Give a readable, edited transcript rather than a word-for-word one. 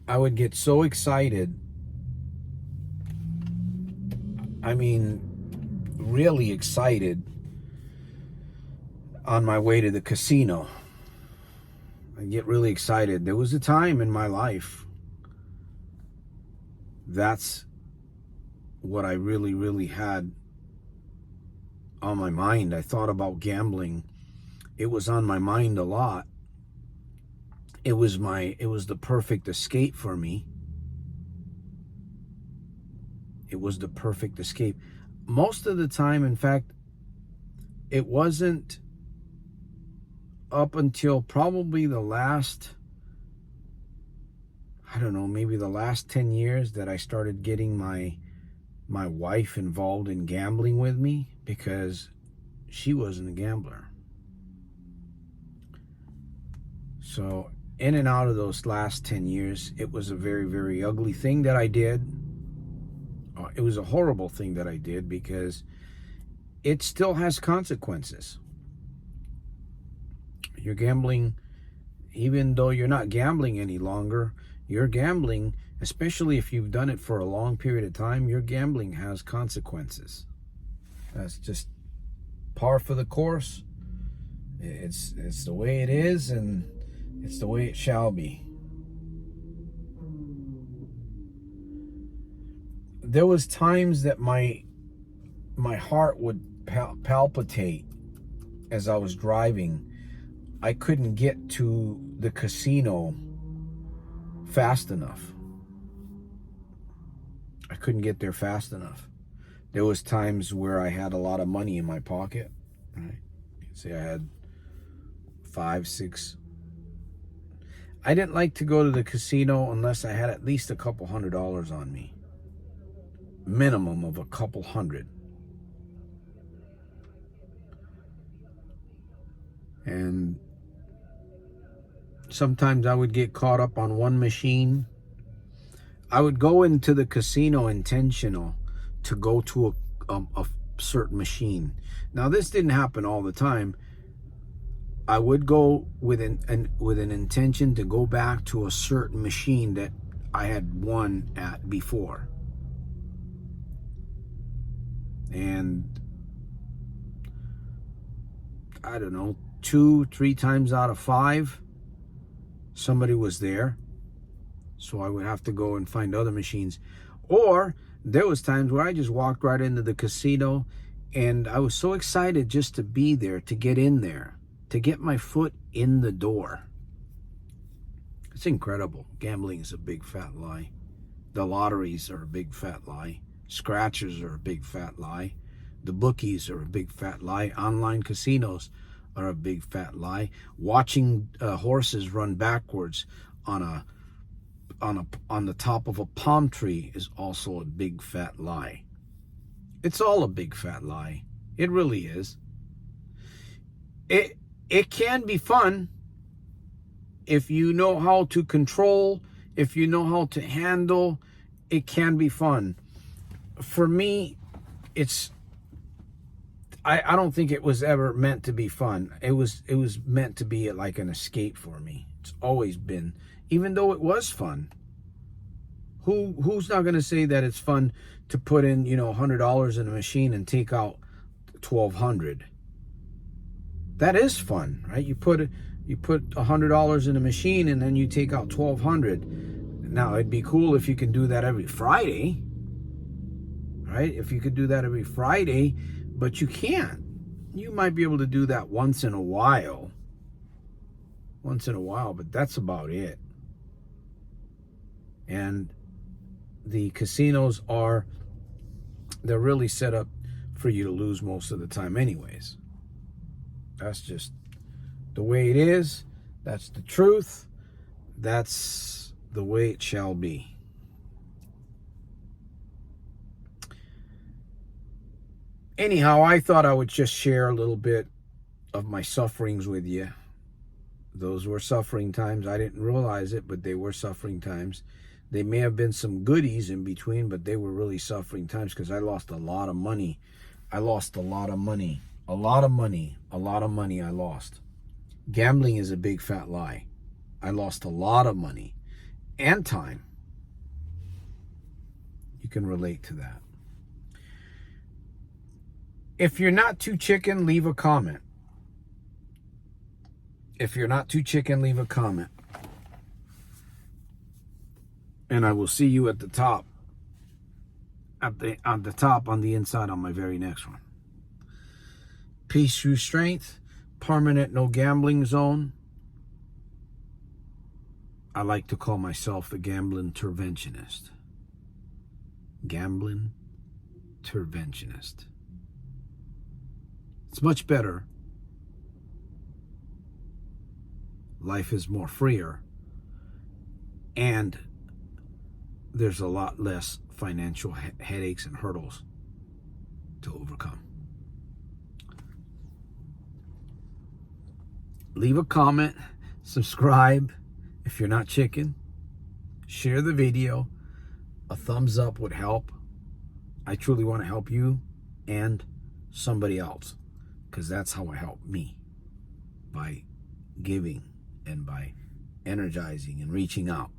I would get so excited. I mean, really excited on my way to the casino. I get really excited. There was a time in my life that's what I really, really had on my mind. I thought about gambling. It was on my mind a lot. It was the perfect escape for me. It was the perfect escape. Most of the time, in fact, it wasn't up until probably the last, I don't know, maybe the last 10 years that I started getting my wife involved in gambling with me, because she wasn't a gambler. So in and out of those last 10 years, it was a very, very ugly thing that I did. It was a horrible thing that I did, because it still has consequences. You're gambling, even though you're not gambling any longer, you're gambling, especially if you've done it for a long period of time, your gambling has consequences. That's just par for the course. It's the way it is, and it's the way it shall be. There was times that my heart would palpitate as I was driving. I couldn't get to the casino fast enough. I couldn't get there fast enough. There was times where I had a lot of money in my pocket, right? Say I had 5, 6. I didn't like to go to the casino unless I had at least a couple $100 on me. Minimum of a couple hundred. And sometimes I would get caught up on one machine. I would go into the casino intentional to go to a certain machine. Now, this didn't happen all the time. I would go with an intention to go back to a certain machine that I had won at before. And I don't know, 2, 3 times out of 5, somebody was there. So I would have to go and find other machines. Or there was times where I just walked right into the casino, and I was so excited just to be there, to get in there, to get my foot in the door. It's incredible. Gambling is a big fat lie. The lotteries are a big fat lie. Scratchers are a big fat lie. The bookies are a big fat lie. Online casinos are a big fat lie. Watching horses run backwards on the top of a palm tree is also a big fat lie. It's all a big fat lie. It really is. It can be fun if you know how to control, if you know how to handle. It can be fun. For me, I don't think it was ever meant to be fun. It was meant to be like an escape for me. It's always been, even though it was fun. Who's not going to say that it's fun to put in, $100 in a machine and take out $1,200? That is fun, right? You put $100 in a machine and then you take out $1,200. Now, it'd be cool if you can do that every Friday, right? If you could do that every Friday, but you can't. You might be able to do that once in a while, but that's about it. And the casinos they're really set up for you to lose most of the time anyways. That's just the way it is. That's the truth. That's the way it shall be. Anyhow, I thought I would just share a little bit of my sufferings with you. Those were suffering times. I didn't realize it, but they were suffering times. They may have been some goodies in between, but they were really suffering times, because I lost a lot of money. I lost a lot of money. A lot of money I lost. Gambling is a big fat lie. I lost a lot of money. and time, you can relate to that. If you're not too chicken, leave a comment. If you're not too chicken, leave a comment. And I will see you at the top. On the inside on my very next one. Peace through strength. Permanent no gambling zone. I like to call myself the gambling interventionist. Gambling interventionist. It's much better. Life is more freer. And there's a lot less financial headaches and hurdles to overcome. Leave a comment, subscribe if you're not chicken, share the video. A thumbs up would help. I truly want to help you and somebody else, because that's how I help me, by giving and by energizing and reaching out.